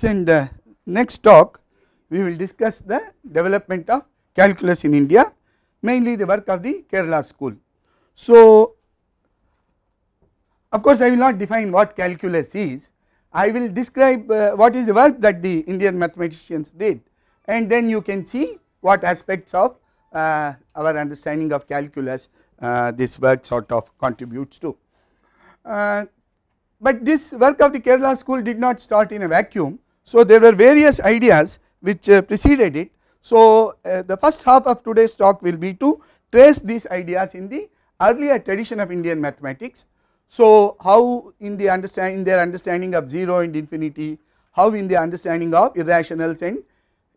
this and next talk we will discuss the development of calculus in India, mainly the work of the Kerala school. So, of course, I will not define what calculus is, I will describe what is the work that the Indian mathematicians did, and then you can see what aspects of our understanding of calculus this work sort of contributes to. But this work of the Kerala school did not start in a vacuum. So, there were various ideas which preceded it. So, the first half of today's talk will be to trace these ideas in the earlier tradition of Indian mathematics. So, how in their understanding of 0 and infinity, how in the understanding of irrationals and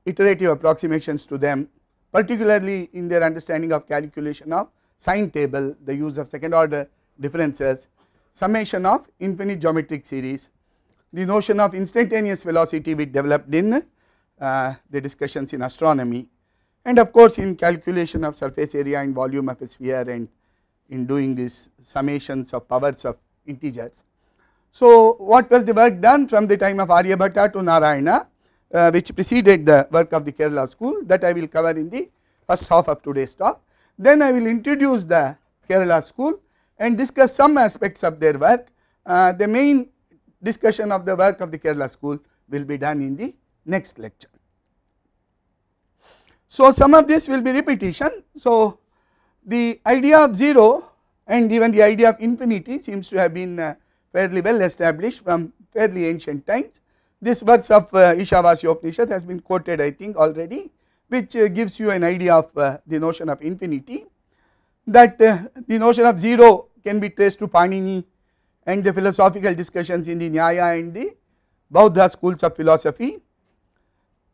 iterative approximations to them, particularly in their understanding of calculation of sine table, the use of second order differences, summation of infinite geometric series, the notion of instantaneous velocity which developed in the discussions in astronomy, and of course in calculation of surface area and volume of a sphere, and in doing these summations of powers of integers. So, what was the work done from the time of Aryabhatta to Narayana, which preceded the work of the Kerala school, that I will cover in the first half of today's talk. Then I will introduce the Kerala school and discuss some aspects of their work. The main discussion of the work of the Kerala school will be done in the next lecture. So, some of this will be repetition. So, the idea of 0 and even the idea of infinity seems to have been fairly well established from fairly ancient times. This verse of Ishavasya Upanishad has been quoted I think already, which gives you an idea of the notion of infinity, that the notion of 0 can be traced to Panini and the philosophical discussions in the Nyaya and the Bauddha schools of philosophy.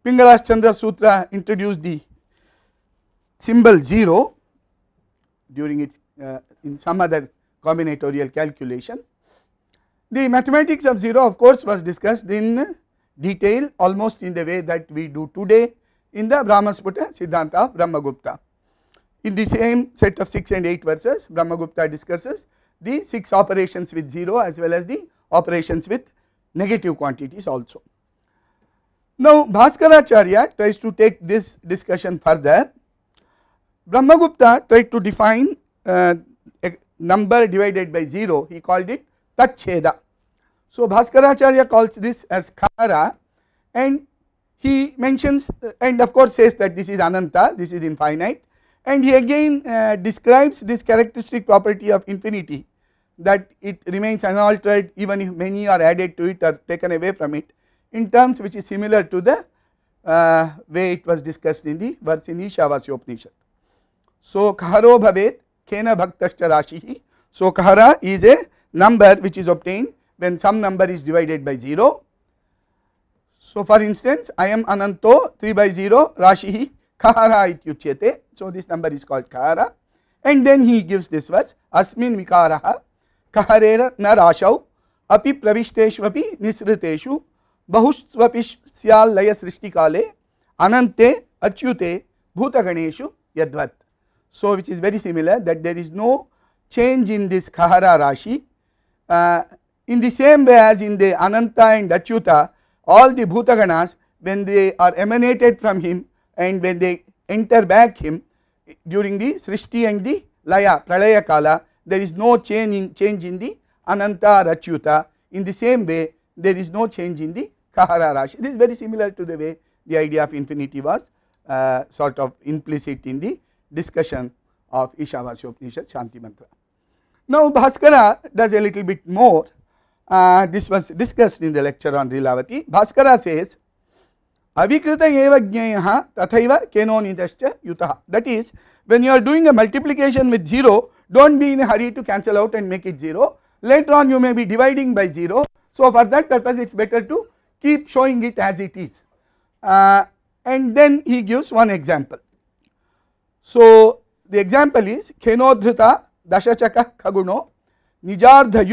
Pingala's Chandra Sutra introduced the symbol 0 during its in some other combinatorial calculation. The mathematics of 0 of course was discussed in detail almost in the way that we do today in the Brahmasputa Siddhanta of Brahmagupta. In the same set of 6 and 8 verses, Brahmagupta discusses the 6 operations with 0 as well as the operations with negative quantities also. Now, Bhaskaracharya tries to take this discussion further. Brahmagupta tried to define a number divided by 0, he called it Tachcheda. So, Bhaskaracharya calls this as Khara, and he mentions and of course says that this is Ananta, this is infinite, and he again describes this characteristic property of infinity, that it remains unaltered even if many are added to it or taken away from it, in terms which is similar to the way it was discussed in the verse in Ishavasya Upanishad. So, Kharo bhavet kena bhaktascha rashihi. So, Khara is a number which is obtained when some number is divided by 0. So, for instance, I am Ananto 3 by 0 rashihi Khara ityuchyate. So, this number is called Khara, and then he gives this verse asmin vikaraha kharera na rashau api pravishteshu api nisriteshu bahusvapi syal laya srishti kale anante achyute bhutaganeshu yadvat. So, which is very similar, that there is no change in this Khara Rashi. In the same way as in the Ananta and Achyuta, all the Bhutaganas, when they are emanated from him and when they enter back him during the Srishti and the Laya Pralaya Kala, there is no change in the Ananta or Achyuta. In the same way, there is no change in the Khara Rashi. This is very similar to the way the idea of infinity was sort of implicit in the discussion of Ishavasya Upanishad Shanti Mantra. Now, Bhaskara does a little bit more. This was discussed in the lecture on Lilavati. Bhaskara says, Avikrita eva jnayaha tathaiva kenonidascha yutaha. That is, when you are doing a multiplication with 0, don't be in a hurry to cancel out and make it 0. Later on you may be dividing by 0. So, for that purpose it is better to keep showing it as it is. And then he gives one example. So, the example is Kenodhrita Dashachaka Khaguno Nijardha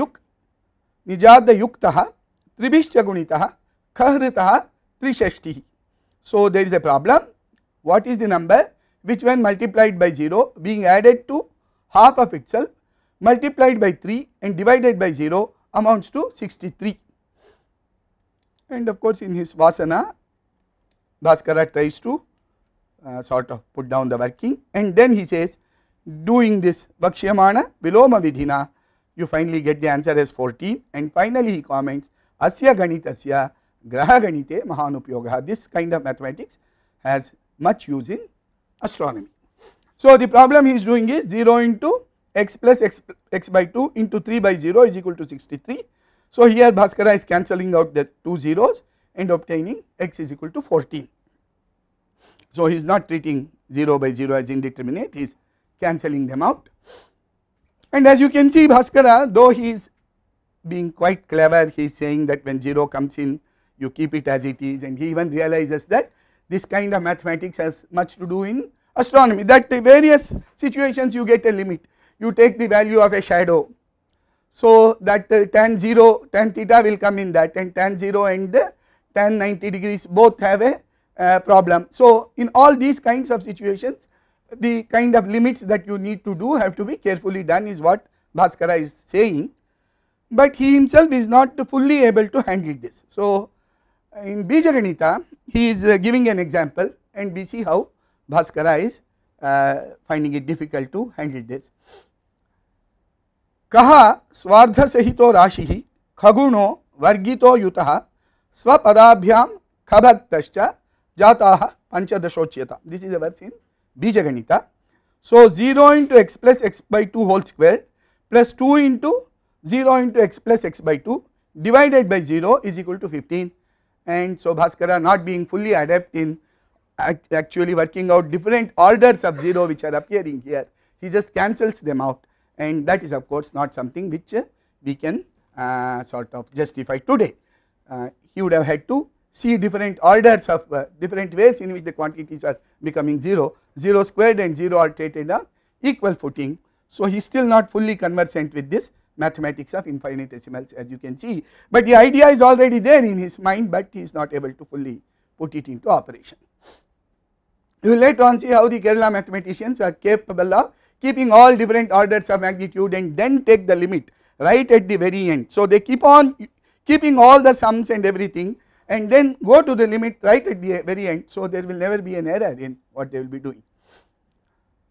Yuktaha Tribhishcha Gunitaha Khahritaha Trishashtihi. So, there is a problem. What is the number which when multiplied by 0 being added to half of itself multiplied by 3 and divided by 0 amounts to 63. and of course in his Vasana Bhaskara tries to sort of put down the working, and then he says doing this Vakshyamana Viloma Vidhina, you finally get the answer as 14, and finally he comments Asya Ganitasya Graha Ganite Mahanupyoga. This kind of mathematics has much use in astronomy. So the problem he is doing is 0 into x plus x by 2 into 3 by 0 is equal to 63. So here Bhaskara is cancelling out the 2 zeros and obtaining x is equal to 14. So he is not treating 0 by 0 as indeterminate, he is cancelling them out. And as you can see, Bhaskara, though he is being quite clever, he is saying that when 0 comes in you keep it as it is, and he even realizes that this kind of mathematics has much to do in astronomy, that in various situations you get a limit. You take the value of a shadow, so that tan 0 tan theta will come in that, and tan 0 and tan 90 degrees both have a problem. So in all these kinds of situations the kind of limits that you need to do have to be carefully done, is what Bhaskara is saying, but he himself is not fully able to handle this. So in Bijaganita he is giving an example, and we see how Bhaskara is finding it difficult to handle this. Kaha swardha sahito rashihi khaguno vargito yutaha swapadabhyam khabaktascha jataha panchadashochyata. This is a verse in Bijaganita. So 0 into x plus x by 2 whole square plus 2 into 0 into x plus x by 2 divided by 0 is equal to 15, and so Bhaskara, not being fully adept in actually working out different orders of 0 which are appearing here, he just cancels them out, and that is of course not something which we can sort of justify today. He would have had to see different orders of different ways in which the quantities are becoming 0, 0 squared and 0 are treated on equal footing. So he is still not fully conversant with this mathematics of infinitesimals, as you can see, but the idea is already there in his mind, but he is not able to fully put it into operation. You will later on see how the Kerala mathematicians are capable of keeping all different orders of magnitude and then take the limit right at the very end. So they keep on keeping all the sums and everything and then go to the limit right at the very end, so there will never be an error in what they will be doing.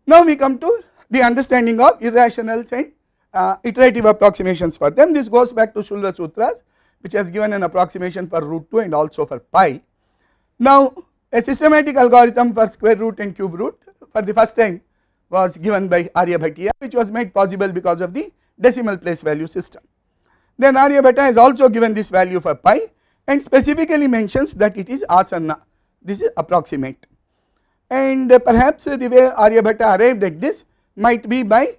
Now we come to the understanding of irrationals and iterative approximations for them. This goes back to Shulva Sutras, which has given an approximation for root 2 and also for pi. Now a systematic algorithm for square root and cube root for the first time was given by Aryabhatiya, which was made possible because of the decimal place value system. Then Aryabhatta has also given this value for pi and specifically mentions that it is asanna, this is approximate, and perhaps the way Aryabhatta arrived at this might be by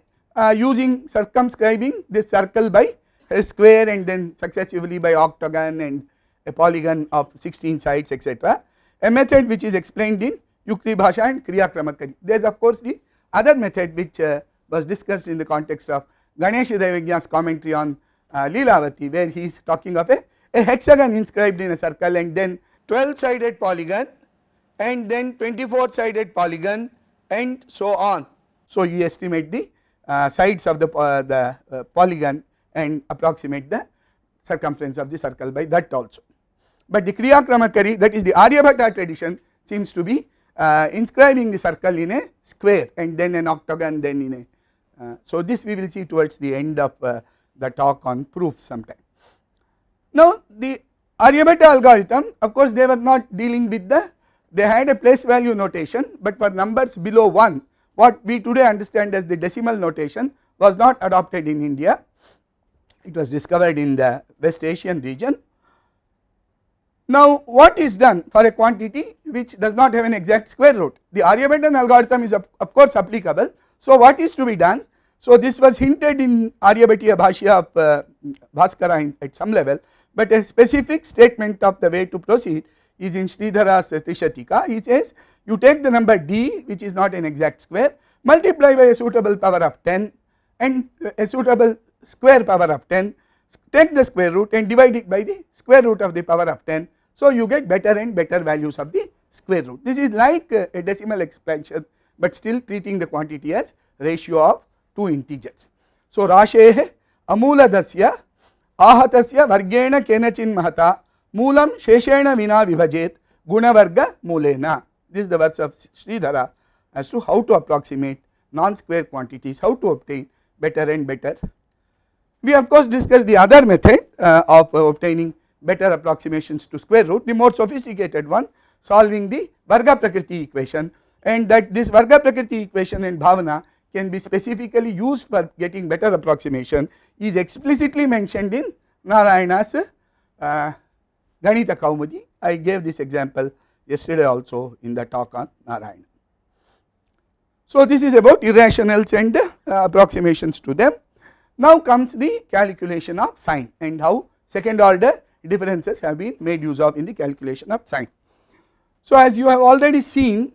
using circumscribing this circle by a square and then successively by octagon and a polygon of 16 sides, etc., a method which is explained in Yukti Bhasha and Kriya Kramakari. There is of course the other method which was discussed in the context of Ganesh Devagya's commentary on Leelavati, where he is talking of a hexagon inscribed in a circle and then 12-sided polygon and then 24-sided polygon and so on. So you estimate the sides of the polygon and approximate the circumference of the circle by that also. But the Kriya Kramakari, that is the Aryabhatta tradition, seems to be inscribing the circle in a square and then an octagon, then in a so this we will see towards the end of the talk on proofs sometime. Now the Aryabhatta algorithm, of course they were not dealing with they had a place value notation, but for numbers below 1, what we today understand as the decimal notation was not adopted in India. It was discovered in the West Asian region. Now what is done for a quantity which does not have an exact square root? The Aryabhattan algorithm is of course applicable. So what is to be done? So this was hinted in Aryabhatiya Bhashya of Bhaskara at some level, but a specific statement of the way to proceed is in Sridhara's Trishatika. He says you take the number d, which is not an exact square, multiply by a suitable power of 10 and a suitable square power of 10, take the square root and divide it by the square root of the power of 10. So you get better and better values of the square root. This is like a decimal expansion, but still treating the quantity as ratio of two integers. So Rashehe Amuladasya Ahatasya Vargena Kenachin Mahata Moolam Sheshena Vina Vibhajet Gunavarga Mulena. This is the verse of Sridhara as to how to approximate non-square quantities, how to obtain better and better. We of course discussed the other method of obtaining better approximations to square root, the more sophisticated one, solving the Varga Prakriti equation, and that this Varga Prakriti equation in Bhavana can be specifically used for getting better approximation is explicitly mentioned in Narayana's Ganita Kaumudi. I gave this example yesterday also in the talk on Narayana. So this is about irrationals and approximations to them. Now comes the calculation of sine and how second order differences have been made use of in the calculation of sine. So as you have already seen,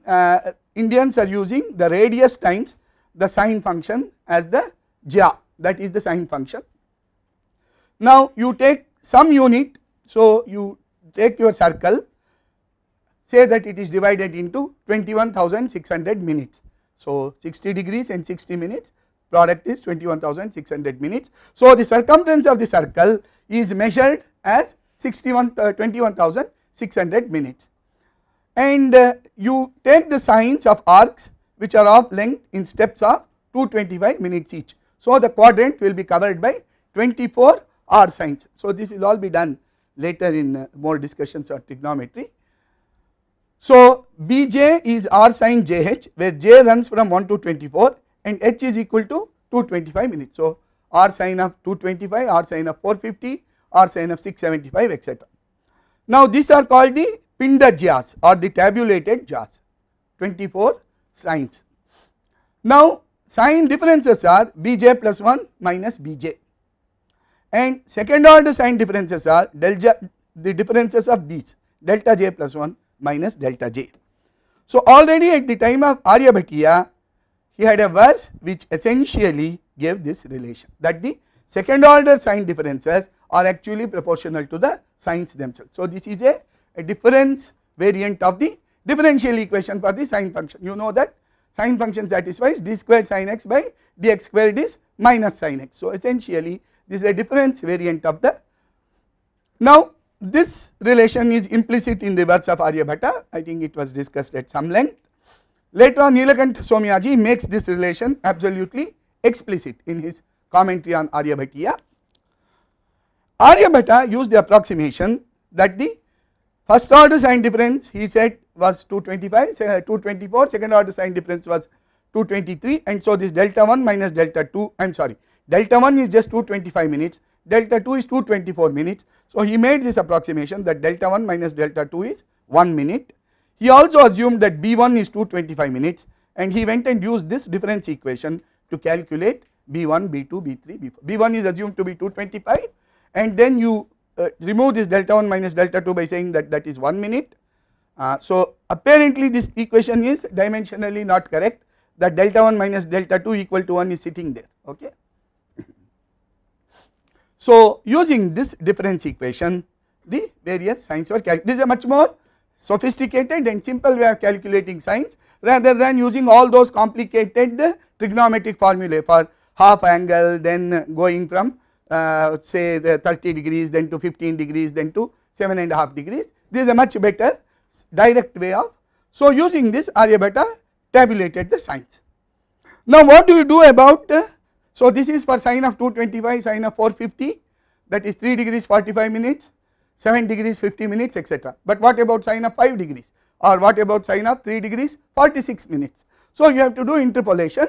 Indians are using the radius times the sine function as the jya, that is the sine function. Now you take some unit, so you take your circle, say that it is divided into 21,600 minutes. So 60 degrees and 60 minutes, product is 21,600 minutes. So the circumference of the circle is measured as 21,600 minutes, and you take the sines of arcs which are of length in steps of 225 minutes each. So the quadrant will be covered by 24 R sines. So this will all be done later in more discussions on trigonometry. So Bj is R sin Jh, where J runs from 1 to 24 and H is equal to 225 minutes. So R sin of 225, R sin of 450, R sin of 675, etc. Now these are called the Pinda Jyas or the tabulated Jyas, 24 sines. Now sign differences are Bj plus 1 minus Bj, and second order sign differences are delta, the differences of these, delta j plus 1 minus delta j. So already at the time of Aryabhatiya, he had a verse which essentially gave this relation, that the second order sign differences are actually proportional to the signs themselves. So this is a difference variant of the differential equation for the sine function. You know that sine function satisfies d squared sin x by dx squared is minus sin x. So essentially this is a difference variant of the. Now this relation is implicit in the verse of Aryabhata. I think it was discussed at some length. Later on Nilakantha Somyaji makes this relation absolutely explicit in his commentary on Aryabhatiya. Aryabhata used the approximation that the first order sign difference he said was 225, 224, second order sign difference was 223, and so this delta 1 minus delta 2, I am sorry, delta 1 is just 225 minutes, delta 2 is 224 minutes. So he made this approximation that delta 1 minus delta 2 is 1 minute. He also assumed that B1 is 225 minutes, and he went and used this difference equation to calculate B1, B2, B3, B4. B1 is assumed to be 225, and then you remove this delta 1 minus delta 2 by saying that that is 1 minute. So apparently this equation is dimensionally not correct, that delta 1 minus delta 2 equal to 1 is sitting there, okay. So using this difference equation, the various signs were calculated. This is a much more sophisticated and simple way of calculating signs, rather than using all those complicated trigonometric formulae for half angle, then going from say the 30 degrees, then to 15 degrees, then to 7.5 degrees. This is a much better direct way of. So using this Aryabhata tabulated the signs. Now what do you do about, so this is for sine of 225, sine of 450, that is 3 degrees 45 minutes, 7 degrees 50 minutes, etc. But what about sine of 5 degrees, or what about sine of 3 degrees 46 minutes? So you have to do interpolation.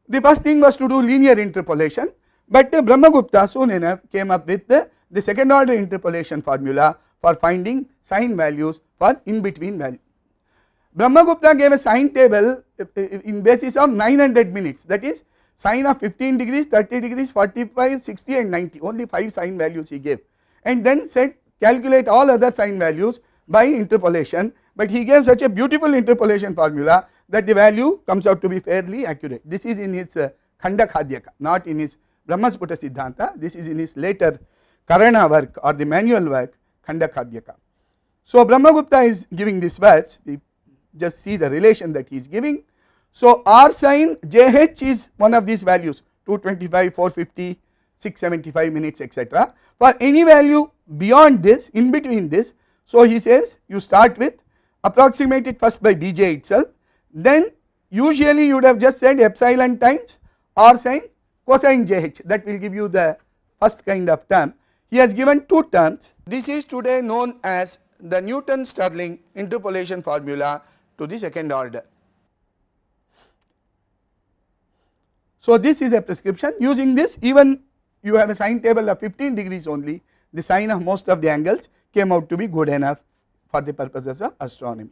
The first thing was to do linear interpolation, but Brahmagupta soon enough came up with the second order interpolation formula for finding sine values for in between value. Brahmagupta gave a sine table in basis of 900 minutes, that is sine of 15 degrees, 30 degrees, 45, 60 and 90, only 5 sine values he gave, and then said calculate all other sine values by interpolation, but he gave such a beautiful interpolation formula that the value comes out to be fairly accurate. This is in his Khandakhadyaka, not in his Brahmasputa Siddhanta. This is in his later Karana work or the manual work Khandakhadyaka. So Brahmagupta is giving this words, we just see the relation that he is giving. So R sin Jh is one of these values, 225, 450, 675 minutes, etc. For any value beyond this, in between this, so he says you start with approximate it first by Bj itself, then usually you would have just said epsilon times r sin cosine Jh, that will give you the first kind of term. He has given two terms. This is today known as the Newton-Stirling interpolation formula to the second order. So this is a prescription. Using this, even you have a sine table of 15 degrees only, the sine of most of the angles came out to be good enough for the purposes of astronomy.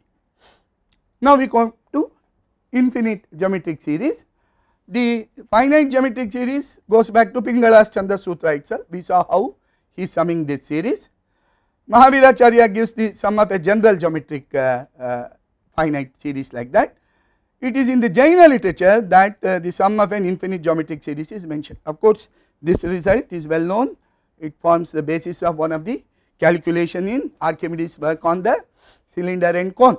Now we come to infinite geometric series. The finite geometric series goes back to Pingala's Chandra Sutra itself. We saw how he is summing this series. Mahaviracharya gives the sum of a general geometric finite series like that. It is in the Jaina literature that the sum of an infinite geometric series is mentioned. Of course, this result is well known. It forms the basis of one of the calculation in Archimedes' work on the cylinder and cone.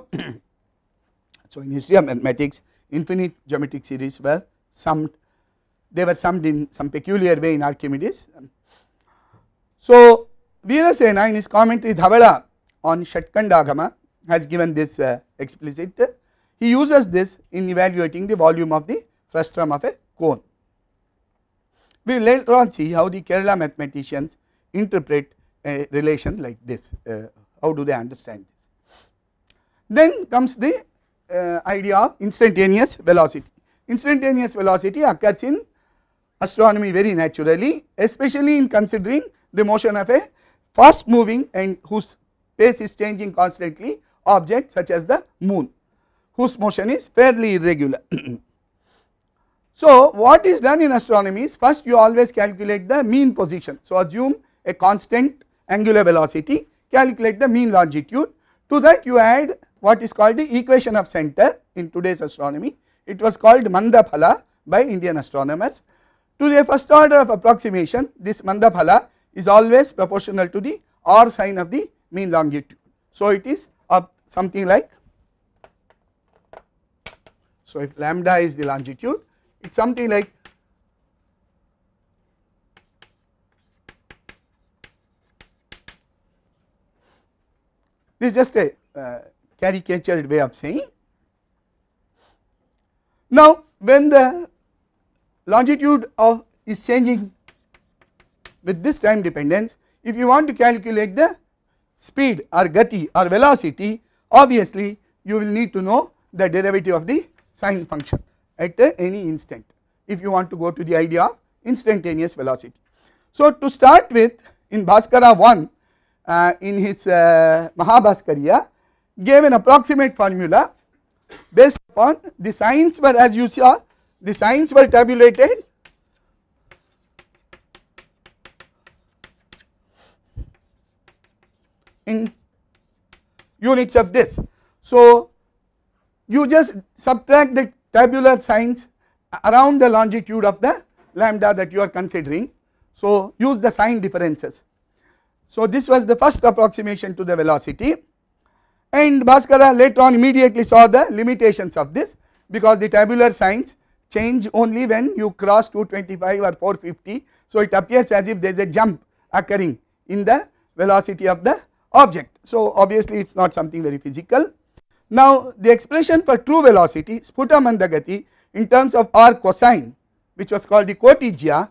So in history of mathematics, infinite geometric series were summed. They were summed in some peculiar way in Archimedes. So Veerasena in his commentary Dhavala on Shatkandagama has given this explicit. He uses this in evaluating the volume of the frustum of a cone. We will later on see how the Kerala mathematicians interpret a relation like this, how do they understand this. Then comes the idea of instantaneous velocity. Instantaneous velocity occurs in astronomy very naturally, especially in considering the motion of a fast moving and whose pace is changing constantly object such as the moon, whose motion is fairly irregular. So what is done in astronomy is, first you always calculate the mean position. So assume a constant angular velocity, calculate the mean longitude. To that you add what is called the equation of center in today's astronomy. It was called Mandaphala by Indian astronomers. To the first order of approximation, this Mandaphala is always proportional to the r sine of the mean longitude. So it is of something like, so if lambda is the longitude, it is something like this is just a caricatured way of saying. Now when the longitude of is changing with this time dependence, if you want to calculate the speed or gati or velocity, obviously you will need to know the derivative of the sine function at any instant if you want to go to the idea of instantaneous velocity. So to start with, in Bhaskara 1 in his Mahabhaskariya gave an approximate formula based upon the sines were, as you saw, the sines were tabulated in units of this. So you just subtract the tabular sines around the longitude of the lambda that you are considering. So use the sign differences. So this was the first approximation to the velocity, and Bhaskara later on immediately saw the limitations of this, because the tabular signs change only when you cross 225 or 450. So it appears as if there is a jump occurring in the velocity of the object. So obviously it is not something very physical. Now the expression for true velocity, Sputa Mandagati, in terms of r cosine, which was called the Kotijya,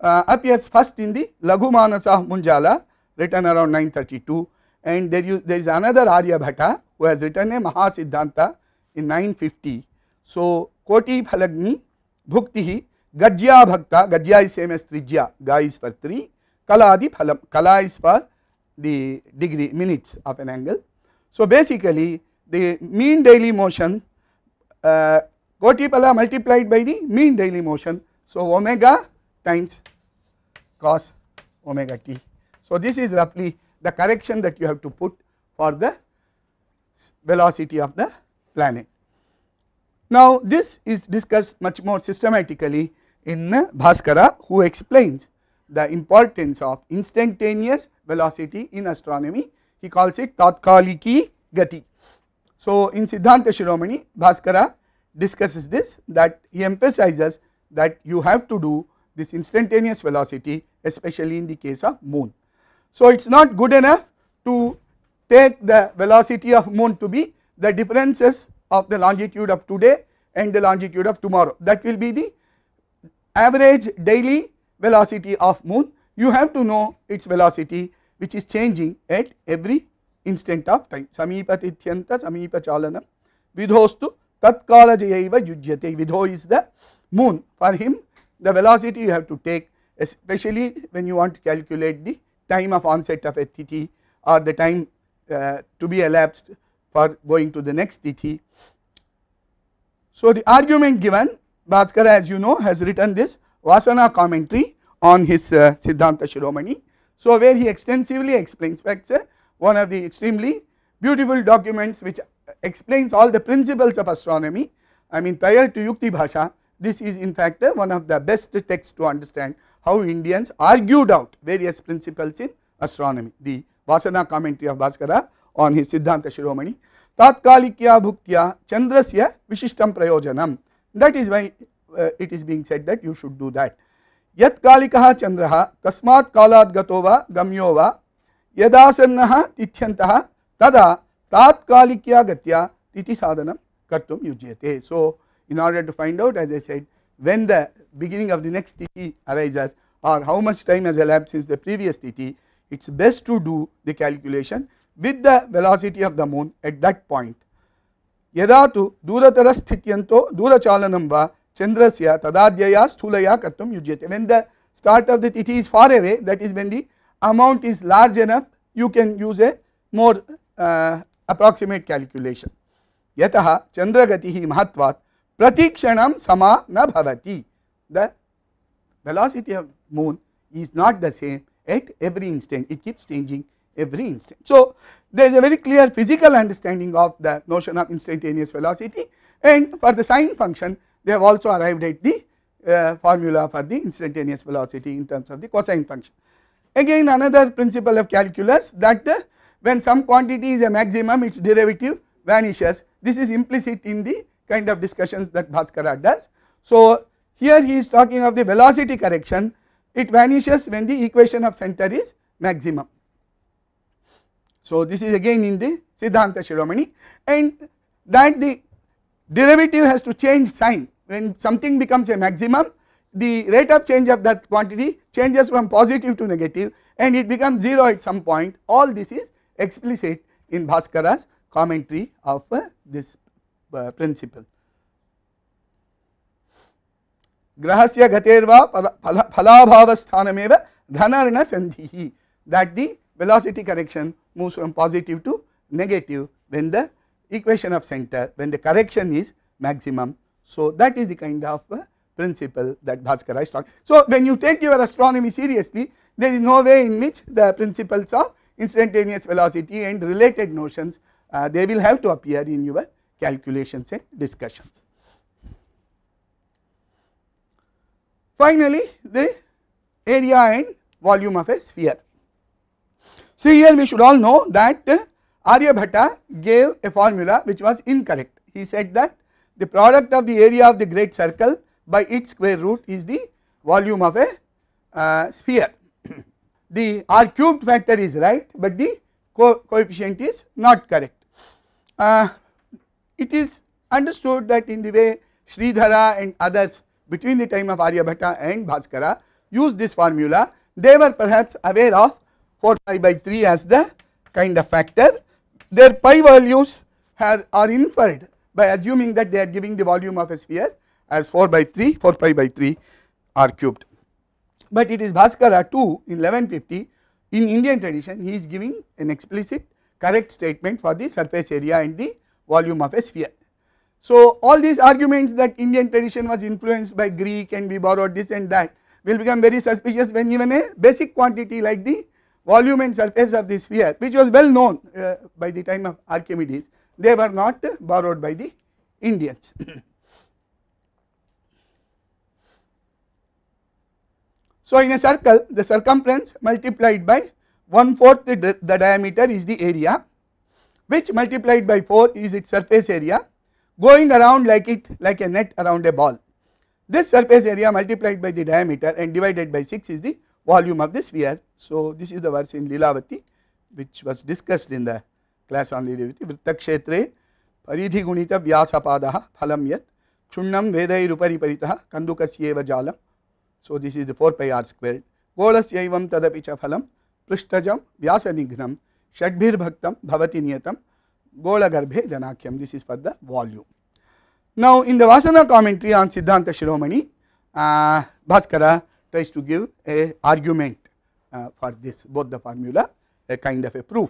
appears first in the Laghu Manasa Munjala, written around 932, and there is another Aryabhata who has written a Mahasiddhanta in 950. So Koti Phalagni Bhuktihi Gajya Bhakta, Gajya is same as Trijya, Ga is for 3, Kaladi Phalam, Kala is for the degree minutes of an angle. So basically the mean daily motion, Kotiphala multiplied by the mean daily motion, so omega times cos omega t. So this is roughly the correction that you have to put for the velocity of the planet. Now this is discussed much more systematically in Bhaskara, who explains the importance of instantaneous velocity in astronomy. He calls it Tatkaliki Gati. So in Siddhanta Shiromani, Bhaskara discusses this, that he emphasizes that you have to do this instantaneous velocity especially in the case of moon. So it is not good enough to take the velocity of moon to be the differences of the longitude of today and the longitude of tomorrow. That will be the average daily velocity of moon. You have to know its velocity, which is changing at every instant of time. Samipatityanta samipachalanam vidhostu tatkala yujyate. Vidho is the moon. For him, the velocity you have to take, especially when you want to calculate the time of onset of a tithi or the time to be elapsed for going to the next tithi. So the argument given, Bhaskara, as you know, has written this Vasana commentary on his Siddhanta Shiromani. So where he extensively explains, in fact, one of the extremely beautiful documents which explains all the principles of astronomy. I mean, prior to Yukti Bhasha, this is in fact one of the best texts to understand how Indians argued out various principles in astronomy. The Vasana commentary of Bhaskara on his Siddhanta Shiromani. Tatkalikya bhuktya chandrasya vishishtam prayojanam. That is why it is being said that you should do that. Yat kalikaha chandraha tasmat kalat gatova gamyova yadasannaha tithyantaha tada tatkalikya gatya titi sadhanam kartum yujyate. So in order to find out, as I said, when the beginning of the next tithi arises or how much time has elapsed since the previous tithi, it is best to do the calculation with the velocity of the moon at that point. Yada tu duratara sthityanto durachalanam va chandrasya tadadyaya sthulaya kartum yujyate. When the start of the tithi is far away, that is when the amount is large enough, you can use a more approximate calculation. Yataha chandragatihi mahatvat pratikshanam sama na bhavati. The velocity of moon is not the same at every instant, it keeps changing every instant. So there is a very clear physical understanding of the notion of instantaneous velocity, and for the sine function they have also arrived at the formula for the instantaneous velocity in terms of the cosine function. Again another principle of calculus, that when some quantity is a maximum, its derivative vanishes. This is implicit in the kind of discussions that Bhaskara does. So here he is talking of the velocity correction, it vanishes when the equation of center is maximum. So this is again in the Siddhanta Shiromani, and that the derivative has to change sign. When something becomes a maximum, the rate of change of that quantity changes from positive to negative and it becomes 0 at some point. All this is explicit in Bhaskara's commentary of this principle. Grahasya gaterva phalabhavasthanameva dhanarna sandhihi, that the velocity correction moves from positive to negative when the equation of center, when the correction is maximum. So that is the kind of principle that Bhaskara is talking. So when you take your astronomy seriously, there is no way in which the principles of instantaneous velocity and related notions they will have to appear in your calculations and discussions. Finally, the area and volume of a sphere. See, here we should all know that Aryabhatta gave a formula which was incorrect. He said that the product of the area of the great circle by its square root is the volume of a sphere. The r cubed factor is right, but the coefficient is not correct. It is understood that in the way Sridhara and others between the time of Aryabhatta and Bhaskara used this formula, they were perhaps aware of 4 pi by 3 as the kind of factor. Their pi values are inferred by assuming that they are giving the volume of a sphere as 4 pi by 3 r cubed. But it is Bhaskara too in 1150 in Indian tradition, he is giving an explicit correct statement for the surface area and the volume of a sphere. So all these arguments that Indian tradition was influenced by Greek and we borrowed this and that will become very suspicious when even a basic quantity like the volume and surface of the sphere, which was well known by the time of Archimedes, they were not borrowed by the Indians. So in a circle, the circumference multiplied by 1/4 the diameter is the area, which multiplied by 4 is its surface area, going around like a net around a ball. This surface area multiplied by the diameter and divided by 6 is the volume of the sphere. So this is the verse in Lilavati which was discussed in the class on Lilavati. Vrittakshetre paridhi gunita vyasapadaha phalam yat kshunnam vedairupari paritaha kandukasyeva jalam. So this is the 4 pi r squared. Golasyavam tadapi cha phalam prishtajam vyasanignam shadbhir bhaktam bhavati niyatam golagarbhe janakhyam. This is for the volume. Now in the Vasana commentary on Siddhanta Shiromani, Bhaskara tries to give a argument for this, both the formula, a kind of a proof.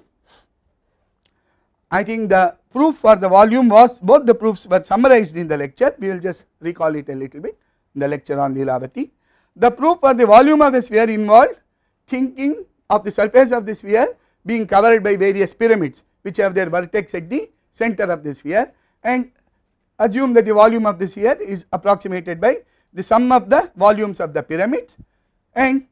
I think the proof for the volume was, both the proofs were summarized in the lecture. We will just recall it a little bit in the lecture on Lilavati. The proof for the volume of a sphere involved thinking of the surface of the sphere being covered by various pyramids which have their vertex at the center of the sphere, and assume that the volume of the sphere is approximated by the sum of the volumes of the pyramids, and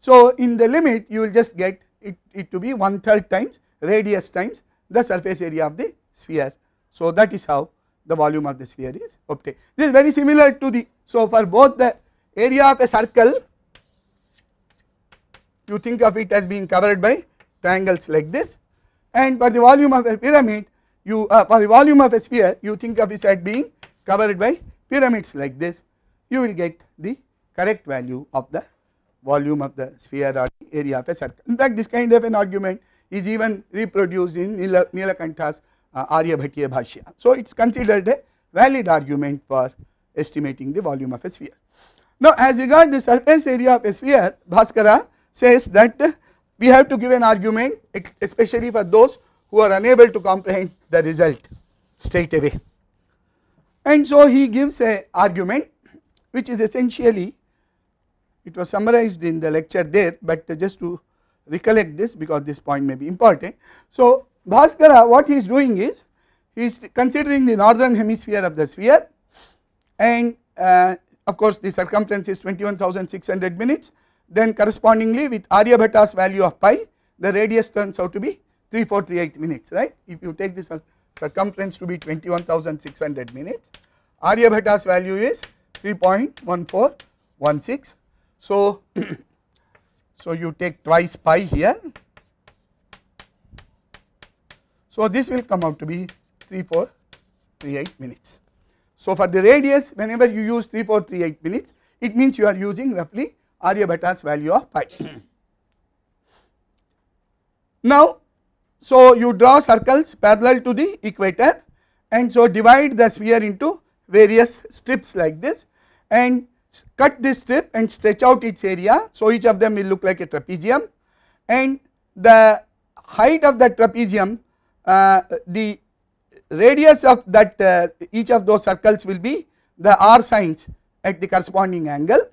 so in the limit you will just get it to be 1/3 times radius times the surface area of the sphere. So that is how the volume of the sphere is obtained. This is very similar to the, so for both the area of a circle you think of it as being covered by triangles like this, and for the volume of a pyramid you for the volume of a sphere you think of it as being covered by pyramids like this. You will get the correct value of the volume of the sphere or the area of a circle. In fact, this kind of an argument is even reproduced in Nilakantha's Aryabhatiya Bhashya. So it is considered a valid argument for estimating the volume of a sphere. Now as regard the surface area of a sphere, Bhaskara says that we have to give an argument especially for those who are unable to comprehend the result straight away. And so he gives a argument which is essentially, it was summarized in the lecture there, but just to recollect this because this point may be important. So Bhaskara, what he is doing is, he is considering the northern hemisphere of the sphere, and of course the circumference is 21,600 minutes, then correspondingly with Aryabhata's value of pi the radius turns out to be 3438 minutes, right. If you take the circumference to be 21,600 minutes, Aryabhata's value is 3.1416. So, so you take twice pi here, so this will come out to be 3438 minutes. So for the radius, whenever you use 3438 minutes, it means you are using roughly Aryabhata's value of pi. Now, so you draw circles parallel to the equator, and so divide the sphere into various strips like this, and cut this strip and stretch out its area. So each of them will look like a trapezium, and the height of the trapezium, the radius of that each of those circles will be the r sines at the corresponding angle.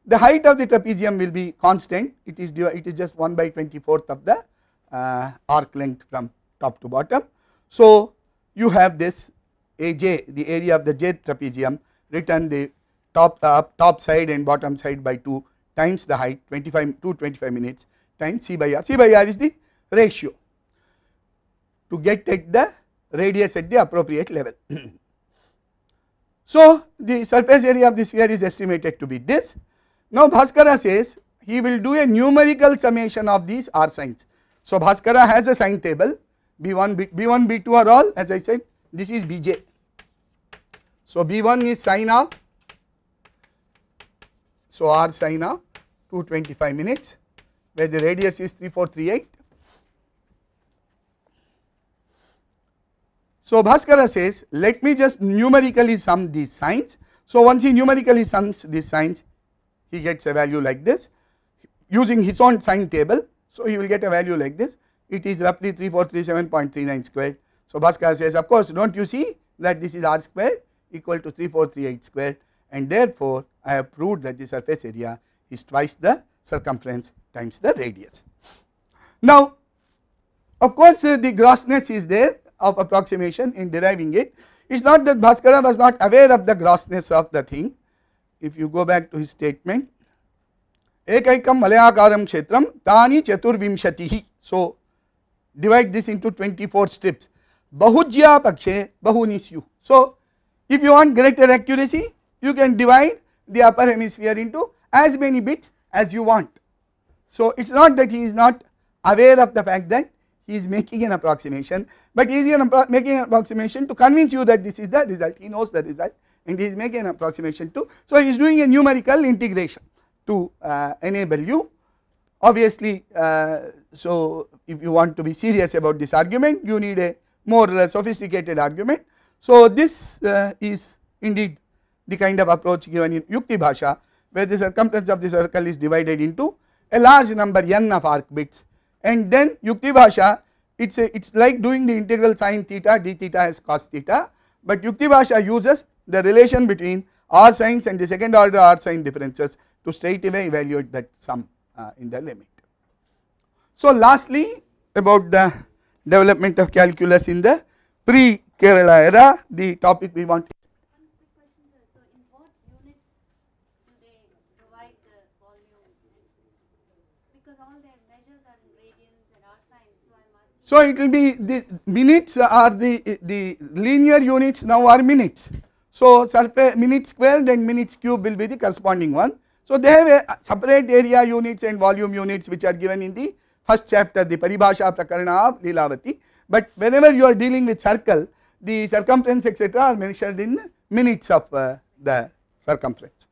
The height of the trapezium will be constant, it is just 1/24th of the arc length from top to bottom. So you have this AJ, the area of the jth trapezium, written the top side and bottom side by 2 times the height 225 minutes times C by R. C by R is the ratio to get at the radius at the appropriate level. So the surface area of the sphere is estimated to be this. Now Bhaskara says he will do a numerical summation of these R sines. So Bhaskara has a sign table, B1, B2 are all, as I said, this is Bj. So B1 is sine of, so R sine of 225 minutes, where the radius is 3438. So Bhaskara says, let me just numerically sum these signs. So once he numerically sums these signs, he gets a value like this using his own sign table. So he will get a value like this, it is roughly 3437.39 squared. So Bhaskara says, of course, don't you see that this is R squared equal to 3438 squared, and therefore I have proved that the surface area is twice the circumference times the radius. Now of course the grossness is there of approximation in deriving it. It is not that Bhaskara was not aware of the grossness of the thing. If you go back to his statement, Ekaikam Malayakaram Kshetram Tani Chaturvimshatihi. So divide this into 24 strips. Bahujya Pakshe Bahunisyu. So if you want greater accuracy, you can divide the upper hemisphere into as many bits as you want. So it is not that he is not aware of the fact that he is making an approximation, but he is making an approximation to convince you that this is the result. He knows the result and he is making an approximation to. So he is doing a numerical integration to enable you. Obviously, so if you want to be serious about this argument, you need a more sophisticated argument. So this is indeed the kind of approach given in Yukti Bhasha, where the circumference of the circle is divided into a large number n of arc bits, and then Yukti Bhasha, it's like doing the integral sin theta d theta as cos theta, but Yukti Bhasha uses the relation between r sines and the second order r sine differences to straight away evaluate that sum in the limit. So lastly, about the development of calculus in the pre-Kerala era, the topic we want. One quick question, sir. So in what units do they provide the volume? Because all their measures are in radians and r sines, so I'm asking. So it will be the minutes are the linear units now are minutes. So surface minute squared and minutes cube will be the corresponding one. So they have a separate area units and volume units which are given in the first chapter, the Paribhasha Prakarana of Leelavati. But whenever you are dealing with circle, the circumference etc. are measured in minutes of the circumference.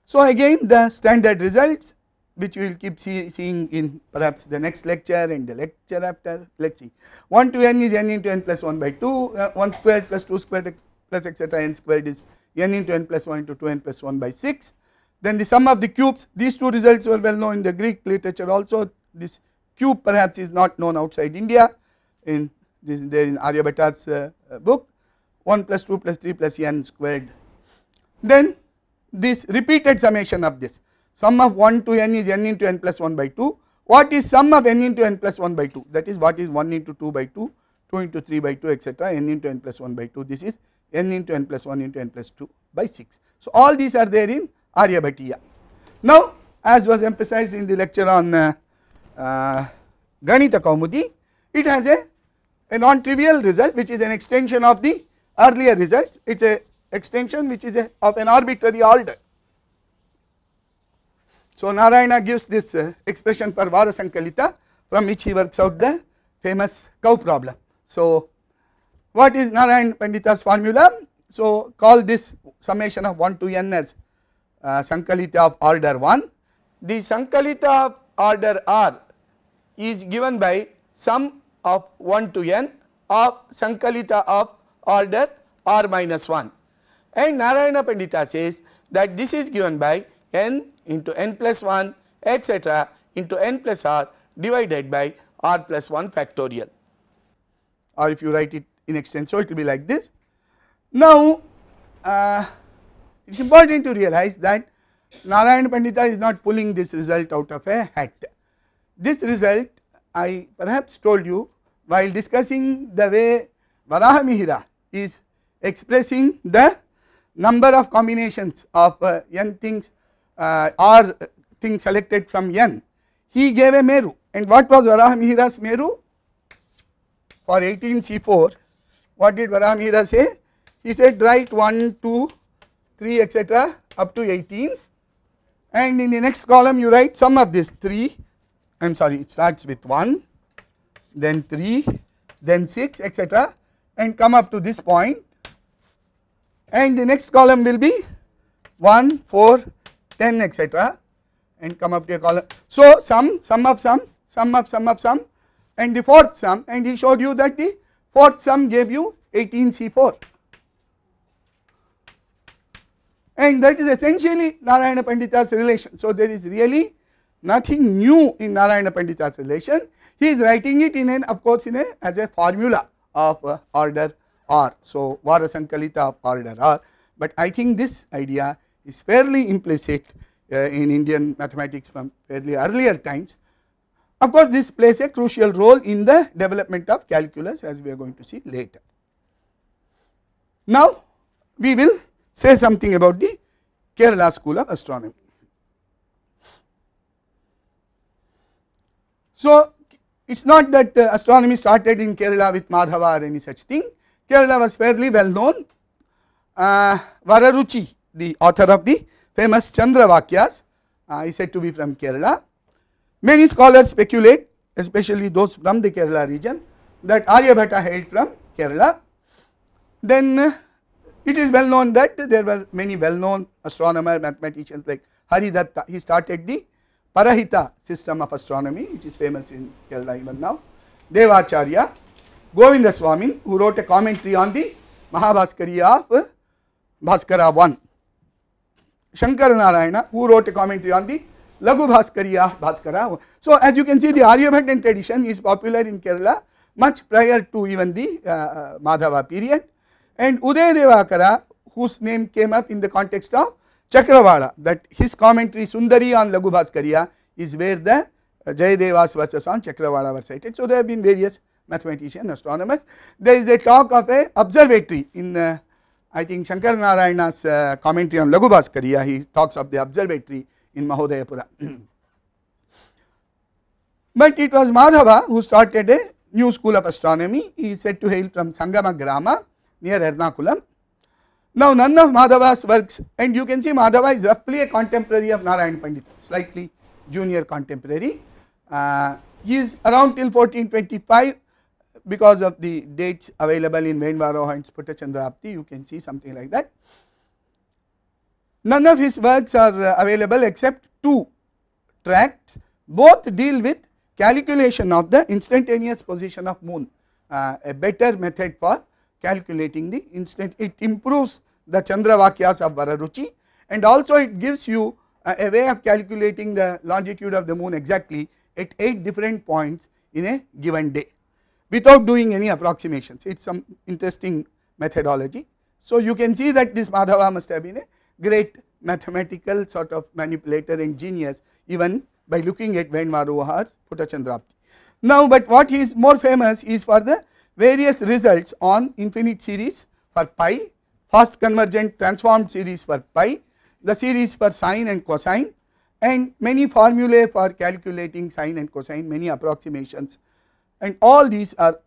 So again the standard results which we will keep seeing in perhaps the next lecture and the lecture after. Let us see, 1 to n is n into n plus 1 by 2, 1 squared plus 2 squared plus etc. n squared is n into n plus 1 into 2n plus 1 by 6. Then the sum of the cubes, these two results were well known in the Greek literature also. This cube perhaps is not known outside India, in this there in Aryabhata's book, 1 plus 2 plus 3 plus n squared. Then this repeated summation of this, sum of 1 to n is n into n plus 1 by 2. What is sum of n into n plus 1 by 2? That is what is 1 into 2 by 2, 2 into 3 by 2 etc. n into n plus 1 by 2. This is n into n plus 1 into n plus 2 by 6. So all these are there in Aryabhatiya. Now as was emphasized in the lecture on Ganita Kaumudi, it has a non-trivial result which is an extension of the earlier result. It is a extension which is of an arbitrary order. So Narayana gives this expression for Varasankalita, from which he works out the famous cow problem. So what is Narayana Pandita's formula? So call this summation of 1 to n as Sankalita of order 1. The Sankalita of order r is given by sum of 1 to n of Sankalita of order r minus 1, and Narayana Pandita says that this is given by n into n plus 1 etc. into n plus r divided by r plus 1 factorial, or if you write it in extenso it will be like this. Now it is important to realize that Narayana Pandita is not pulling this result out of a hat. This result I perhaps told you while discussing the way Varahamihira is expressing the number of combinations of n things or things selected from n. He gave a Meru, and what was Varahamihira's Meru? For 18C4, what did Varahamihira say? He said write 1, 2, 3 etc. up to 18, and in the next column you write sum of this 3, I am sorry, it starts with 1, then 3, then 6 etc. and come up to this point, and the next column will be 1, 4, 10 etc. and come up to a column. So sum of sum, and the fourth sum, and he showed you that the fourth sum gave you 18C4, and that is essentially Narayana Pandita's relation. So there is really nothing new in Narayana Pandita's relation. He is writing it in of course as a formula of order r. So Varasankalita of order r, but I think this idea is fairly implicit in Indian mathematics from fairly earlier times. Of course this plays a crucial role in the development of calculus, as we are going to see later. Now we will say something about the Kerala school of astronomy. So it is not that astronomy started in Kerala with Madhava or any such thing. Kerala was fairly well known. Vararuchi, the author of the famous Chandra Vakyas, is said to be from Kerala. Many scholars speculate, especially those from the Kerala region, that Aryabhatta hailed from Kerala. Then it is well known that there were many well known astronomers, mathematicians like Haridatta. He started the Parahita system of astronomy, which is famous in Kerala even now. Devacharya, Govindaswamy, who wrote a commentary on the Mahabhaskariya of Bhaskara 1. Shankaranarayana, who wrote a commentary on the Laghu Bhaskariya of Bhaskara 1. So as you can see, the Aryabhatan tradition is popular in Kerala much prior to even the Madhava period. And Uday Devakara, whose name came up in the context of Chakravala, that his commentary Sundari on Laghu Bhaskariya is where the Jayadeva's verses on Chakravala were cited. So there have been various mathematicians, astronomers. There is a talk of a observatory in I think Shankaranarayana's commentary on Laghu Bhaskariya. He talks of the observatory in Mahodayapura. But it was Madhava who started a new school of astronomy. He is said to hail from Sangama Grama near Ernakulam. Now none of Madhava's works, and you can see Madhava is roughly a contemporary of Narayan Pandit, slightly junior contemporary. He is around till 1425 because of the dates available in Venvaroha and Sputachandrapti, you can see something like that. None of his works are available except 2 tracts, both deal with calculation of the instantaneous position of moon, a better method for calculating the instant. It improves the Chandravakyas of Vararuchi, and also it gives you a way of calculating the longitude of the moon exactly at 8 different points in a given day without doing any approximations. It is some interesting methodology. So you can see that this Madhava must have been a great mathematical sort of manipulator and genius even by looking at Venvaroha or Putachandrapti. Now but what he is more famous is for the various results on infinite series for pi, fast convergent transformed series for pi, the series for sine and cosine, and many formulae for calculating sine and cosine, many approximations, and all these are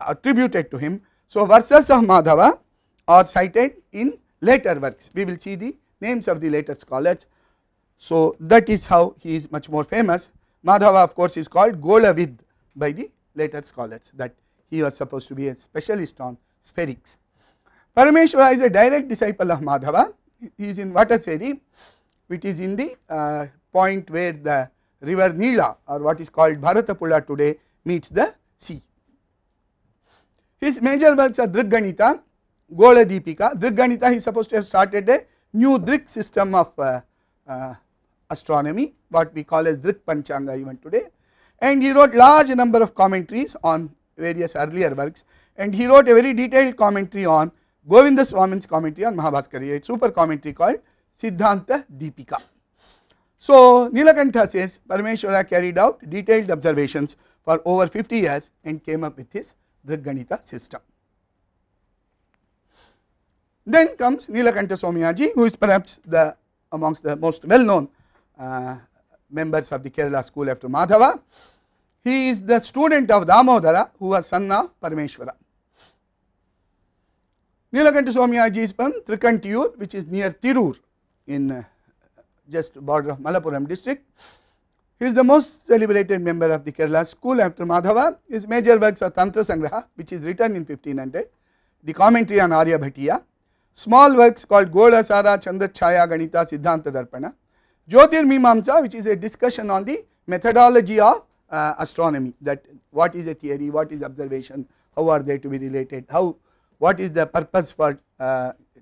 attributed to him. So verses of Madhava are cited in later works. We will see the names of the later scholars. So that is how he is much more famous. Madhava of course is called Golavid by the later scholars, that he was supposed to be a specialist on spherics. Parameshwara is a direct disciple of Madhava. He is in Vataseri, which is in the point where the river Neela, or what is called Bharatapula today, meets the sea. His major works are Drigganita, Gola Deepika. Drigganita, he is supposed to have started a new Drig system of astronomy, what we call as Drig Panchanga even today, and he wrote large number of commentaries on various earlier works, and he wrote a very detailed commentary on Govindaswamy's commentary on Mahabhaskariya, a super commentary called Siddhanta Deepika. So Nilakantha says Parameshwara carried out detailed observations for over 50 years and came up with his Drigganita system. Then comes Nilakantha Somyaji, who is perhaps the amongst the most well known members of the Kerala school after Madhava. He is the student of Damodara, who was son of Parameshwara. Nilakantha Somyaji is from Trikantiyur, which is near Tirur in just border of Malappuram district. He is the most celebrated member of the Kerala school after Madhava. His major works are Tantra Sangraha, which is written in 1500, the commentary on Aryabhatiya, small works called Golasara, Chandrachaya, Ganita, Siddhanta Darpana, Jyotirmimamsa, which is a discussion on the methodology of astronomy, that what is a theory, what is observation, how are they to be related, what is the purpose for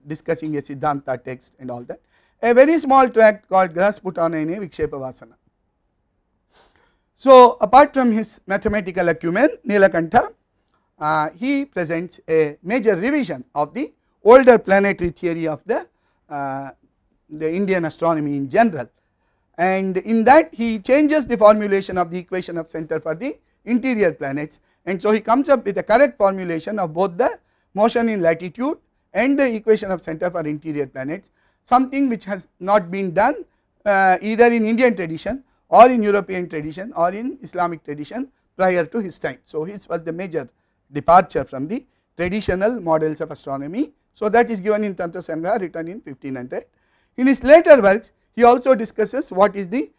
discussing a Siddhanta text and all that. A very small tract called Grahasputana Vikshepavasana. So apart from his mathematical acumen, Nilakantha, he presents a major revision of the older planetary theory of the Indian astronomy in general, and in that he changes the formulation of the equation of center for the interior planets, and so he comes up with a correct formulation of both the motion in latitude and the equation of center for interior planets, something which has not been done either in Indian tradition or in European tradition or in Islamic tradition prior to his time. So his was the major departure from the traditional models of astronomy. So that is given in Tantra Sangraha, written in 1500. In his later works He also discusses what is the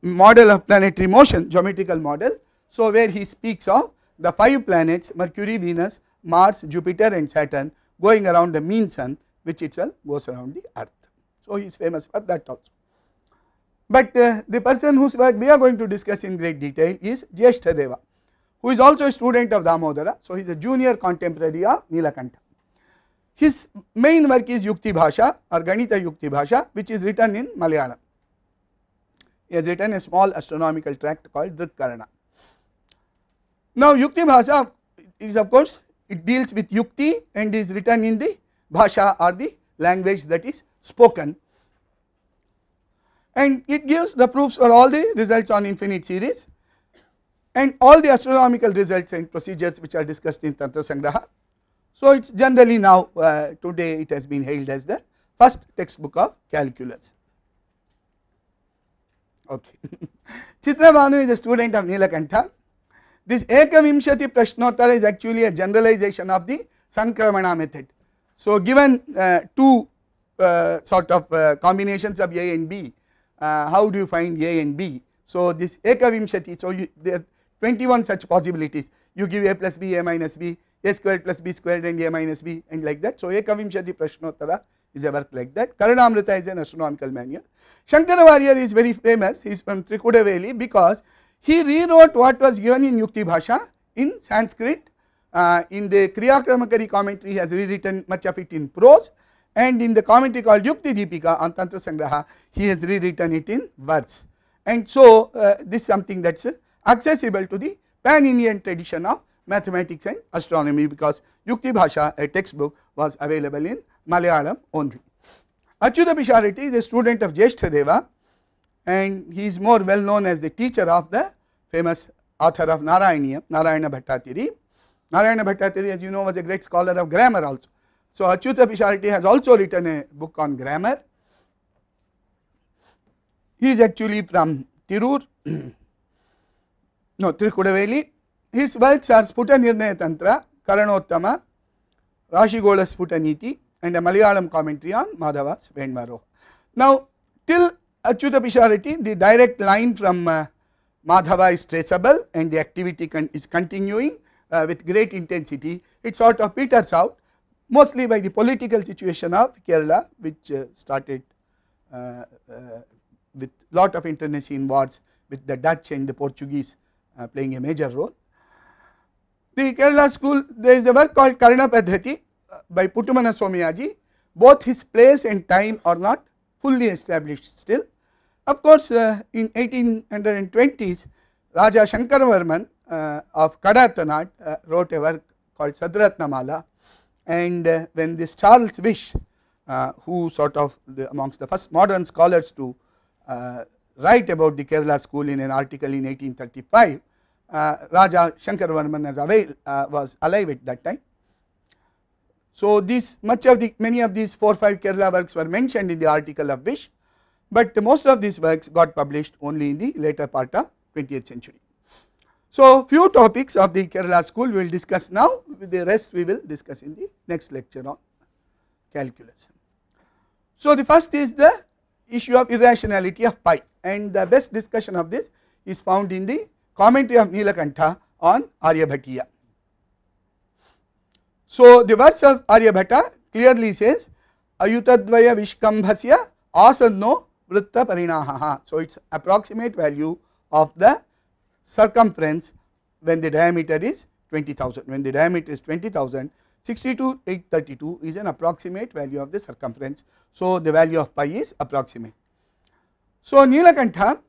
model of planetary motion, geometrical model. So, where he speaks of the 5 planets Mercury, Venus, Mars, Jupiter and Saturn going around the mean sun, which itself goes around the earth. So, he is famous for that also. But the person whose work we are going to discuss in great detail is Jeshtadeva, who is also a student of Damodara. So, he is a junior contemporary of Nilakantha. His main work is Yukti Bhasha or Ganita Yukti Bhasha, which is written in Malayalam. He has written a small astronomical tract called Dritkarana. Now, Yukti Bhasha is, of course, it deals with Yukti and is written in the Bhasha or the language that is spoken, and it gives the proofs for all the results on infinite series and all the astronomical results and procedures which are discussed in Tantra Sangraha. So, it is generally now today it has been hailed as the first textbook of calculus. Okay. Chitrabhanu is a student of Nilakantha. This Ekavimshati Prashnottara is actually a generalization of the Sankramana method. So, given 2 sort of combinations of A and B, how do you find A and B? So, this Ekavimshati, so there are 21 such possibilities. You give A plus B, A minus B, A squared plus B squared and A minus B and like that. So, Ekavimshati Prashnottara is a work like that. Karanamrita is an astronomical manual. Shankaravarya is very famous, he is from Trikudaveli, because he rewrote what was given in Yukti Bhasha in Sanskrit. In the Kriyakramakari commentary he has rewritten much of it in prose, and in the commentary called Yukti Deepika on Tantra Sangraha he has rewritten it in verse. And so, this is something that is accessible to the pan-Indian tradition of mathematics and astronomy, because Yukti Bhasha, a textbook, was available in Malayalam only. Achyuta Pisharati is a student of Jeshtadeva, and he is more well known as the teacher of the famous author of Narayana Bhattatiri. Narayana Bhattatiri, as you know, was a great scholar of grammar also. So, Achyuta Pisharati has also written a book on grammar. He is actually from Tirur, no, Trikudaveli. His works are Sputa Nirnaya Tantra, Karanottama, Rashigola Sputaniti and a Malayalam commentary on Madhava's Venmaro. Now, till Achyuta Pisharati, the direct line from Madhava is traceable and the activity is continuing with great intensity. It sort of peters out mostly by the political situation of Kerala, which started with lot of internecine wars with the Dutch and the Portuguese playing a major role. The Kerala school, there is a work called Karna Padhati by Puttumana Somayaji. Both his place and time are not fully established still. Of course, in 1820s, Raja Shankaravarman of Kadathanad wrote a work called Sadratnamala, and when this Charles Wish, who sort of amongst the first modern scholars to write about the Kerala school in an article in 1835, Raja Shankaravarman was alive at that time. So, many of these 4 or 5 Kerala works were mentioned in the article of Wish, but most of these works got published only in the later part of 20th century. So, few topics of the Kerala school we will discuss now, the rest we will discuss in the next lecture on calculus. So, the first is the issue of irrationality of pi, and the best discussion of this is found in the commentary of Nilakantha on Aryabhatiya. So, the words of Aryabhata clearly says Ayutadvaya Vishkambhasya Asanno Vritta Parinahaha. So, it is approximate value of the circumference when the diameter is 20,000. When the diameter is 20,000, 62,832 is an approximate value of the circumference. So, the value of pi is approximate. So, Nilakantha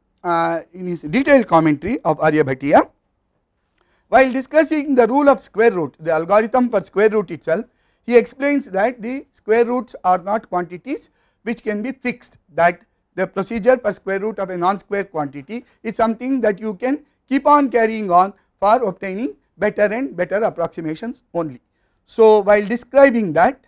in his detailed commentary of Aryabhatiya, while discussing the rule of square root, the algorithm for square root itself, he explains that the square roots are not quantities which can be fixed, that the procedure for square root of a non-square quantity is something that you can keep on carrying on for obtaining better and better approximations only. So, while describing that,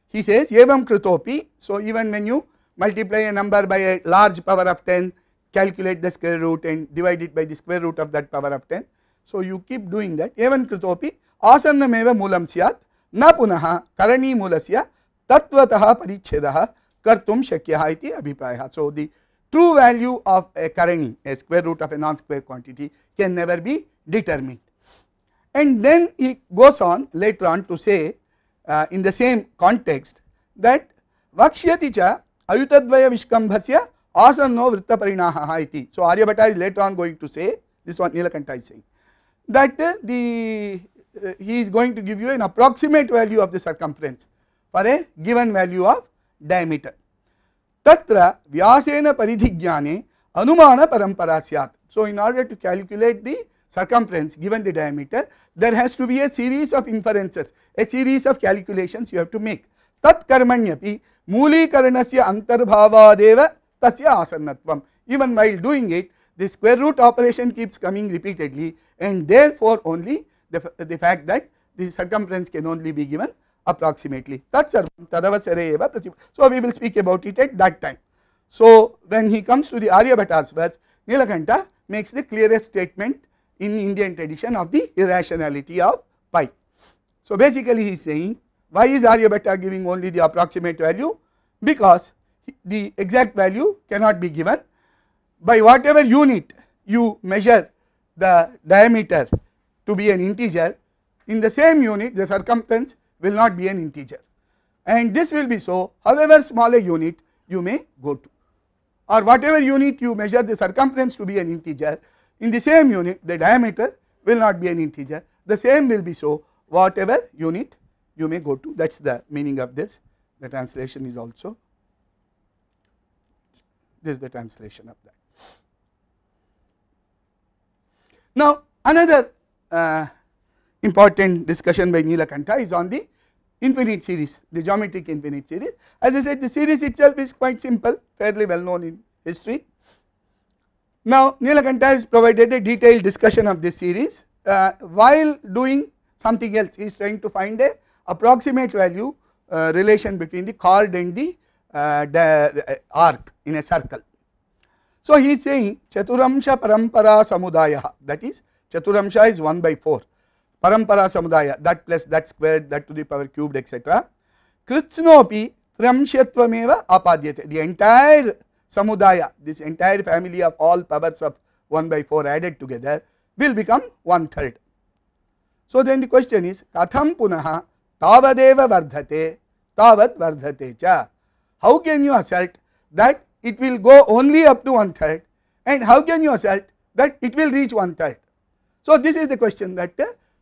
he says evam krutopi. So, even when you multiply a number by a large power of 10, calculate the square root and divide it by the square root of that power of 10. So, you keep doing that. Evan krutopi asannameva moolam syat na punaha karani moolasya tattvataha parichhedaha kartum shakyaha iti abhiprayah. So, the true value of a Karani, a square root of a non-square quantity, can never be determined. And then he goes on later on to say in the same context that Vakshyati cha ayutadvaya vishkambhasya asanno vritta parinaha iti. So Aryabhatta is later on going to say, this one Nilakanta is saying, that he is going to give you an approximate value of the circumference for a given value of diameter. Tatra vyasena paridhigyane anumana parampara syat. So in order to calculate the circumference given the diameter, there has to be a series of inferences, a series of calculations you have to make. Tat karmanyapi mulikaranasya antarbhavadeva tasya asannatvam. Even while doing it, the square root operation keeps coming repeatedly, and therefore only the fact that the circumference can only be given approximately. Tat sarvam tadavasare eva pratip. So we will speak about it at that time. So when he comes to the Aryabhatta's words, Nilakanta makes the clearest statement in Indian tradition of the irrationality of pi. So basically he is saying, why is Aryabhatta giving only the approximate value? Because the exact value cannot be given. By whatever unit you measure the diameter to be an integer, in the same unit the circumference will not be an integer, and this will be so however small a unit you may go to, or whatever unit you measure the circumference to be an integer, in the same unit the diameter will not be an integer. The same will be so whatever unit you may go to. That is the meaning of this. The translation is also, this is the translation of that. Now another important discussion by Nilakanta is on the infinite series, the geometric infinite series. As I said, the series itself is quite simple, fairly well known in history. Now Nilakanta has provided a detailed discussion of this series. While doing something else, he is trying to find a approximate value relation between the chord and the arc in a circle. So he is saying Chaturamsha Parampara Samudaya, that is Chaturamsha is 1 by 4, Parampara Samudaya, that plus that squared, that to the power cubed, etc. Kritsnopi Tramshatvameva Apadyate, the entire Samudaya, this entire family of all powers of 1 by 4 added together will become 1/3. So then the question is, Katham Punaha Tavadeva Vardhate Tavat Vardhate Cha. How can you assert that it will go only up to 1/3, and how can you assert that it will reach 1/3? So this is the question, that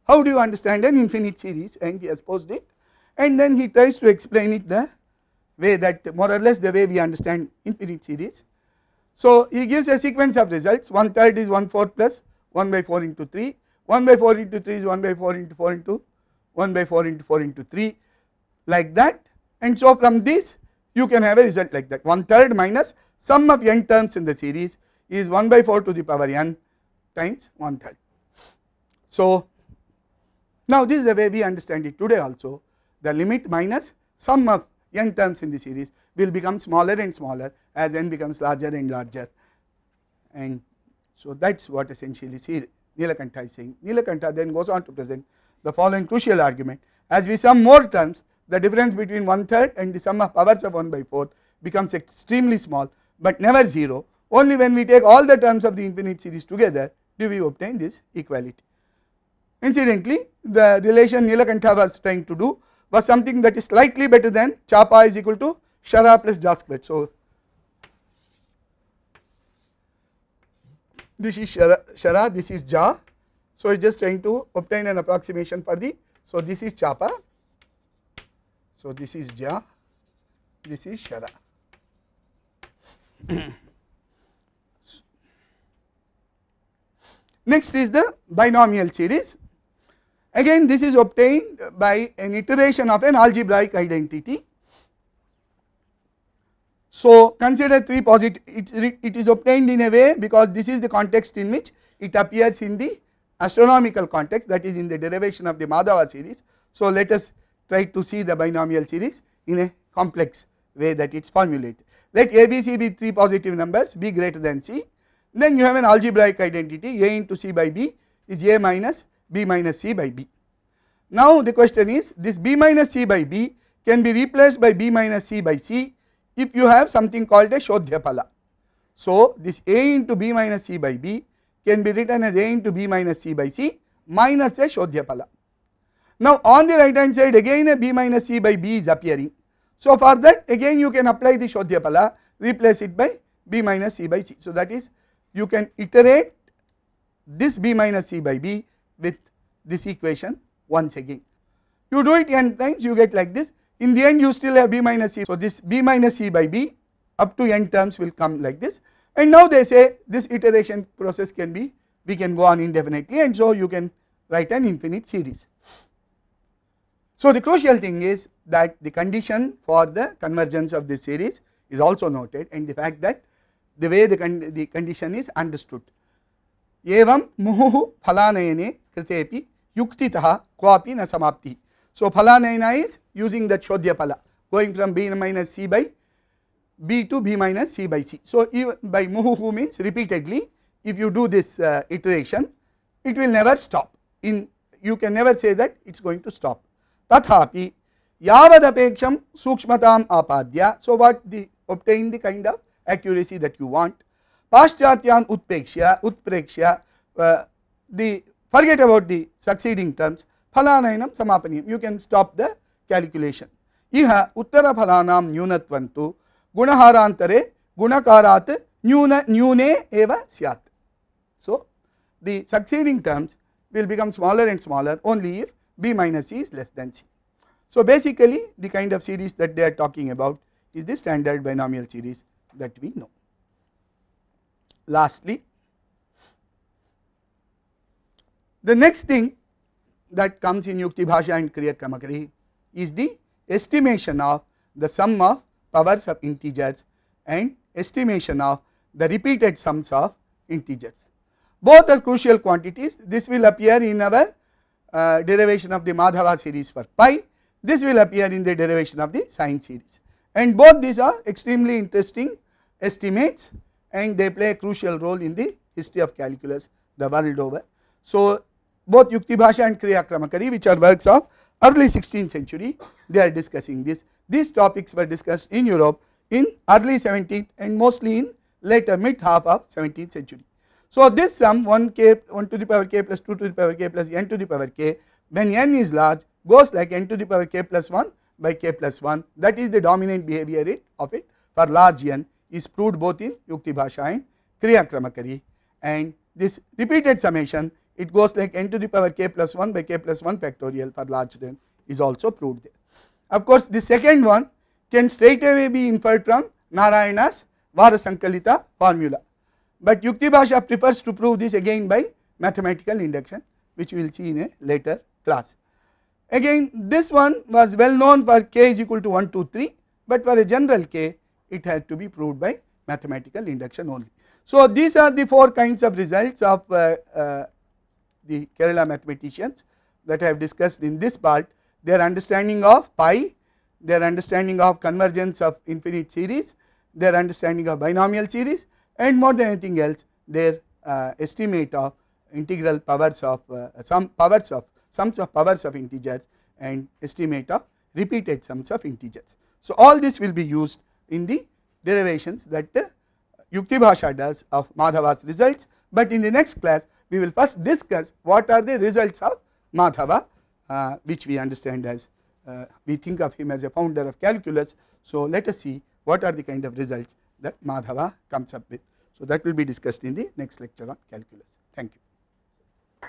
how do you understand an infinite series, and he has posed it, and then he tries to explain it the way that more or less the way we understand infinite series. So he gives a sequence of results. 1/3 is 1/4 plus 1 by 4 into 3, 1 by 4 into 3 is 1 by 4 into 4 into 1 by 4 into 4 into 3, like that. And so from this you can have a result like that. 1/3 minus sum of n terms in the series is 1 by 4 to the power n times 1/3. So now this is the way we understand it today also. The limit minus sum of n terms in the series will become smaller and smaller as n becomes larger and larger, and so that is what essentially Nilakanta is saying. Nilakanta then goes on to present the following crucial argument: as we sum more terms, the difference between 1/3 and the sum of powers of 1 by 4 becomes extremely small, but never 0. Only when we take all the terms of the infinite series together do we obtain this equality. Incidentally, the relation Nilakanta was trying to do was something that is slightly better than Chapa is equal to Shara plus Ja squared. So this is Shara, this is Ja. So it's just trying to obtain an approximation for the, so this is Chapa, so this is Ja, this is Shara. Next is the binomial series. Again this is obtained by an iteration of an algebraic identity. So consider three positive, it is obtained in a way because this is the context in which it appears in the astronomical context, that is in the derivation of the Madhava series. So let us try to see the binomial series in a complex way that it is formulated. Let ABC be three positive numbers, B greater than C. Then you have an algebraic identity, A into C by B is A minus B minus C by B. Now the question is, this B minus C by B can be replaced by B minus C by C if you have something called a Shodhyapala. So, this A into B minus C by B can be written as A into B minus C by C minus a Shodhyaphala. Now, on the right hand side again a B minus C by B is appearing. So, for that again you can apply the Shodhyaphala, replace it by B minus C by C. So, that is you can iterate this B minus C by B with this equation once again. You do it n times, you get like this. In the end you still have B minus C. So, this B minus C by B up to n terms will come like this, and now they say this iteration process can be, we can go on indefinitely, and so you can write an infinite series. So, the crucial thing is that the condition for the convergence of this series is also noted, and the fact that the way the condition is understood. Evam muhu phalanayane kritepi yuktitaha kwapi na samapti. So, phalanayana is using that Shodhyaphala, going from B minus C by B to B minus C by C. So, even by muhu means repeatedly, if you do this iteration, it will never stop. You can never say that it is going to stop. Tathapi yavad apeksham sukshmatam apadya. So, what obtain the kind of accuracy that you want. Paschatyan utprekshya, forget about the succeeding terms. Phalanayanam samapaniyam, you can stop the calculation. Iha uttara phalanam nyunatvantu gunaharantare gunakarat nyune eva syat. So, the succeeding terms will become smaller and smaller only if B minus C is less than C. So, basically the kind of series that they are talking about is the standard binomial series that we know. Lastly, the next thing that comes in Yukti Bhasha and Kriya Kramakari is the estimation of the sum of powers of integers and estimation of the repeated sums of integers. Both are crucial quantities. This will appear in our derivation of the Madhava series for pi. This will appear in the derivation of the sine series, and both these are extremely interesting estimates, and they play a crucial role in the history of calculus the world over. So, both Yukti Bhasha and Kriya Kramakari, which are works of early 16th century, they are discussing this. These topics were discussed in Europe in early 17th and mostly in later mid half of 17th century. So, this sum 1 to the power k plus 2 to the power k plus n to the power k, when n is large, goes like n to the power k plus 1 by k plus 1. That is the dominant behavior of it for large n, is proved both in Yukti Bhasha and Kriya Kramakari, and this repeated summation, it goes like n to the power k plus 1 by k plus 1 factorial for large n is also proved there. Of course, the second one can straight away be inferred from Narayana's Varasankalita formula, but Yukti Bhasha prefers to prove this again by mathematical induction, which we will see in a later class. Again, this one was well known for k is equal to 1, 2, 3, but for a general k it had to be proved by mathematical induction only. So, these are the 4 kinds of results of the Kerala mathematicians that I have discussed in this part. Their understanding of pi, their understanding of convergence of infinite series, their understanding of binomial series, and more than anything else their estimate of integral powers of sums of powers of integers and estimate of repeated sums of integers. So, all this will be used in the derivations that Yukti Bhasha does of Madhava's results, but in the next class we will first discuss what are the results of Madhava, which we understand as we think of him as a founder of calculus. So, let us see what are the kind of results that Madhava comes up with. So, that will be discussed in the next lecture on calculus. Thank you.